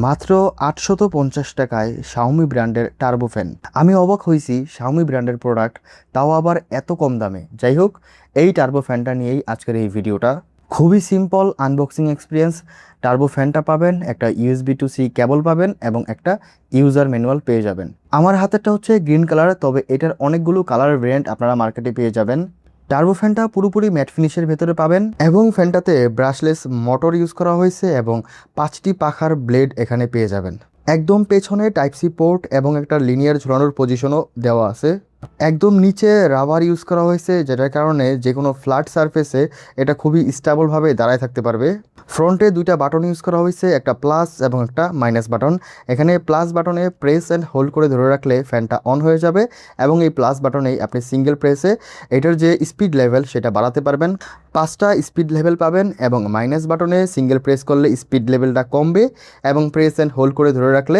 মাত্র ৮৫০ টাকায় শাওমি ব্র্যান্ডের টার্বো ফ্যান। আমি অবাক হয়েছি শাওমি ব্র্যান্ডের প্রোডাক্ট, তাও আবার এত কম দামে। যাই হোক, এই টার্বো ফ্যানটা নিয়েই আজকের এই ভিডিওটা। খুবই সিম্পল আনবক্সিং এক্সপিরিয়েন্স। টার্বো ফ্যানটা পাবেন, একটা ইউএসবি টু সি কেবল পাবেন এবং একটা ইউজার ম্যানুয়াল পেয়ে যাবেন। আমার হাতেরটা হচ্ছে গ্রিন কালার, তবে এটার অনেকগুলো কালার ভেরিয়েন্ট আপনারা মার্কেটে পেয়ে যাবেন। টার্বো ফ্যানটা পুরোপুরি ম্যাট ফিনিশের ভেতরে পাবেন এবং ফ্যানটাতে ব্রাশলেস মোটর ইউজ করা হয়েছে এবং 5টি পাখার ব্লেড এখানে পেয়ে যাবেন। একদম পেছনে টাইপ সি পোর্ট এবং একটা লিনিয়ার ঝোলানোর পজিশনও দেওয়া আছে। একদম নিচে রাবার ইউজ করা হয়েছে, যেটার কারণে যে কোনো ফ্ল্যাট সারফেসে এটা খুবই স্টেবলভাবে দাঁড়ায় থাকতে পারবে। ফ্রন্টে দুইটা বাটন ইউজ করা হয়েছে, একটা প্লাস এবং একটা মাইনাস বাটন। এখানে প্লাস বাটনে প্রেস অ্যান্ড হোল্ড করে ধরে রাখলে ফ্যানটা অন হয়ে যাবে এবং এই প্লাস বাটনেই আপনি সিঙ্গেল প্রেসে এটার যে স্পিড লেভেল সেটা বাড়াতে পারবেন। 5টা স্পিড লেভেল পাবেন এবং মাইনাস বাটনে সিঙ্গেল প্রেস করলে স্পিড লেভেলটা কমবে এবং প্রেস অ্যান্ড হোল্ড করে ধরে রাখলে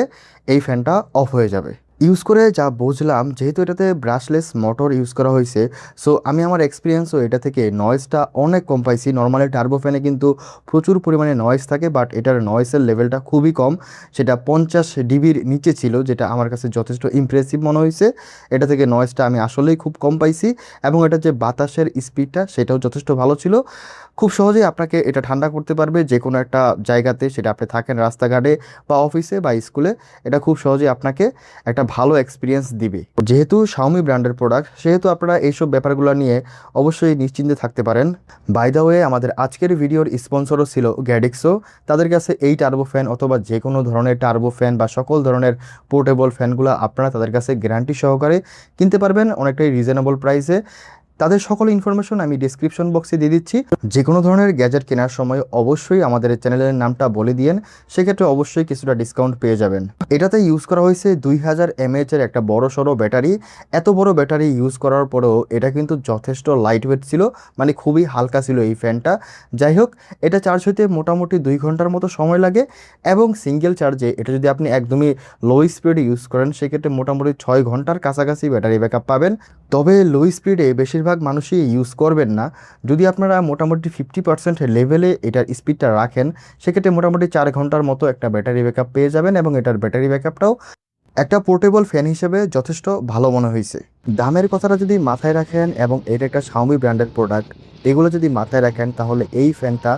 এই ফ্যানটা অফ হয়ে যাবে। ইউজ করে যা বুঝলাম, যেহেতু এটাতে ব্রাশলেস মোটর ইউজ করা হয়েছে, সো আমি আমার এক্সপিরিয়েন্সও এটা থেকে নয়েজটা অনেক কম পাইছি। নর্মালি টার্বো ফ্যানে কিন্তু প্রচুর পরিমাণে নয়েজ থাকে, বাট এটার নয়েজের লেভেলটা খুবই কম। সেটা 50 ডিবির নিচে ছিল, যেটা আমার কাছে যথেষ্ট ইমপ্রেসিভ মনে হয়েছে। এটা থেকে নয়েজটা আমি আসলেই খুব কম পাইছি এবং এটা যে বাতাসের স্পিডটা সেটাও যথেষ্ট ভালো ছিল। খুব সহজেই আপনাকে এটা ঠান্ডা করতে পারবে যে কোনো একটা জায়গাতে, সেটা আপনি থাকেন রাস্তাঘাটে বা অফিসে বা স্কুলে। এটা খুব সহজেই আপনাকে একটা ভালো এক্সপিরিয়েন্স দিবে। যেহেতু শাওমি ব্র্যান্ডের প্রোডাক্ট, সেহেতু আপনারা এইসব ব্যাপারগুলো নিয়ে অবশ্যই নিশ্চিন্তে থাকতে পারেন। বাই দ্য ওয়ে, আমাদের আজকের ভিডিওর স্পন্সরও ছিল গ্যাডিক্সো। তাদের কাছে এই টার্বো ফ্যান অথবা যে কোনো ধরনের টার্বো ফ্যান বা সকল ধরনের পোর্টেবল ফ্যানগুলো আপনারা তাদের কাছে গ্যারান্টি সহকারে কিনতে পারবেন অনেকটাই রিজনেবল প্রাইসে। তাদের সকল ইনফরমেশন আমি ডিসক্রিপশন বক্সে দিয়ে দিচ্ছি। যে কোনো ধরনের গ্যাজেট কেনার সময় অবশ্যই আমাদের চ্যানেলের নামটা বলে দিয়েন, সেক্ষেত্রে অবশ্যই কিছুটা ডিসকাউন্ট পেয়ে যাবেন। এটাতে ইউজ করা হয়েছে 2000 mAh এর একটা বড় সড়ো ব্যাটারি। এত বড় ব্যাটারি ইউজ করার পরেও এটা কিন্তু যথেষ্ট লাইট ওয়েট ছিল, মানে খুবই হালকা ছিল এই ফ্যানটা। যাই হোক, এটা চার্জ হতে মোটামুটি 2 ঘন্টার মতো সময় লাগে এবং সিঙ্গেল চার্জে এটা যদি আপনি একদমই লো স্পিডে ইউজ করেন, সেক্ষেত্রে মোটামুটি 6 ঘন্টার কাছাকাছি ব্যাটারি ব্যাকআপ পাবেন। তবে লো স্পিডে বেশিরভাগ মানুষই ইউজ করবেন না। যদি আপনারা মোটামুটি 50% লেভেলে এটার স্পিডটা রাখেন, সেক্ষেত্রে মোটামুটি 4 ঘন্টার মতো একটা ব্যাটারি ব্যাকআপ পেয়ে যাবেন এবং এটার ব্যাটারি ব্যাকআপটাও একটা পোর্টেবল ফ্যান হিসেবে যথেষ্ট ভালো মনে হয়েছে। দামের কথাটা যদি মাথায় রাখেন এবং এটা একটা শাওমি ব্র্যান্ডের প্রোডাক্ট, এগুলো যদি মাথায় রাখেন, তাহলে এই ফ্যানটা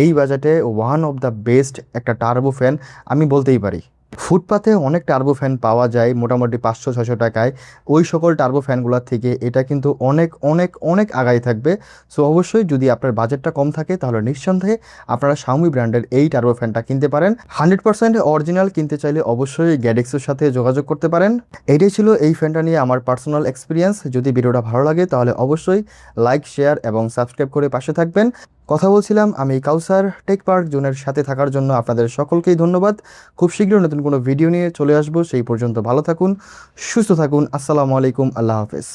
এই বাজেটে ওয়ান অফ দ্য বেস্ট একটা টার্বো ফ্যান আমি বলতেই পারি। ফুটপাতে অনেক টার্বো ফ্যান পাওয়া যায় মোটামুটি 500-600 টাকায়। ওই সকল টার্বো ফ্যানগুলোর থেকে এটা কিন্তু অনেক অনেক অনেক আগাই থাকবে। সো অবশ্যই যদি আপনার বাজেটটা কম থাকে, তাহলে নিঃসন্দেহে আপনারা শাওমি ব্র্যান্ডের এই টার্বো ফ্যানটা কিনতে পারেন। 100% অরিজিনাল কিনতে চাইলে অবশ্যই গ্যাডিক্সের সাথে যোগাযোগ করতে পারেন। এটাই ছিল এই ফ্যানটা নিয়ে আমার পার্সোনাল এক্সপিরিয়েন্স। যদি ভিডিওটা ভালো লাগে তাহলে অবশ্যই লাইক, শেয়ার এবং সাবস্ক্রাইব করে পাশে থাকবেন। কথা বলছিলাম আমি কাউসার। টেক পার্ক জোনের সাথে থাকার জন্য আপনাদের সকলকেই ধন্যবাদ। খুব শীঘ্রই নতুন কোনো ভিডিও নিয়ে চলে আসবো। সেই পর্যন্ত ভালো থাকুন, সুস্থ থাকুন। আসসালামু আলাইকুম, আল্লাহ হাফেজ।